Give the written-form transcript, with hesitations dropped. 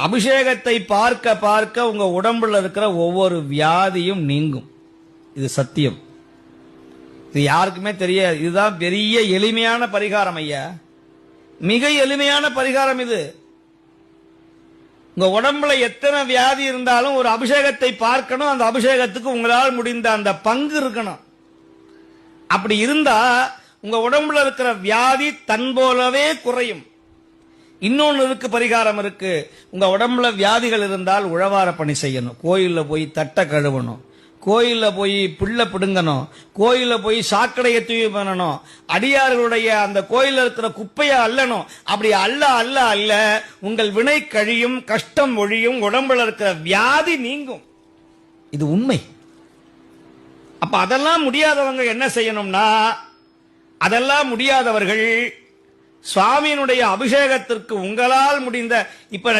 அபிஷேகத்தை பார்க்க பார்க்க உங்க உடம்புல இருக்கிற ஒவ்வொரு வியாதியும் நீங்கும். இது சத்தியம். இது யாருக்குமே தெரியாது. இதுதான் பெரிய எளிமையான பரிகாரம் ஐயா. மிக எளிமையான பரிகாரம் இது. உங்க உடம்புல எத்தனை வியாதி இருந்தாலும் ஒரு அபிஷேகத்தை பார்க்கணும். அந்த அபிஷேகத்துக்கு உங்களால் முடிந்த அந்த பங்கு இருக்கணும். அப்படி இருந்தா உங்க உடம்புல இருக்கிற வியாதி தன் போலவே குறையும். இன்னொன்னு இருக்கு, பரிகாரம் இருக்கு. உங்க உடம்புல வியாதிகள் இருந்தால் உழவார பணி செய்யணும். கோயில்ல போய் தட்டை கழுவணும், கோயில்ல போய் பிள்ளை பிடுங்கணும், கோயில்ல போய் சாக்கடையை தூய்மை பண்ணணும், அடியார்களுடைய அந்த கோயில்ல இருக்கிற குப்பையை அள்ளணும். அப்படி அல்ல அல்ல அல்ல உங்கள் வினை கழியும், கஷ்டம் ஒழியும், உடம்புல இருக்கிற வியாதி நீங்கும். இது உண்மை. அப்ப அதெல்லாம் முடியாதவங்க என்ன செய்யணும்னா, அதெல்லாம் முடியாதவர்கள் சுவாமியினுடைய அபிஷேகத்திற்கு உங்களால் முடிந்த, இப்ப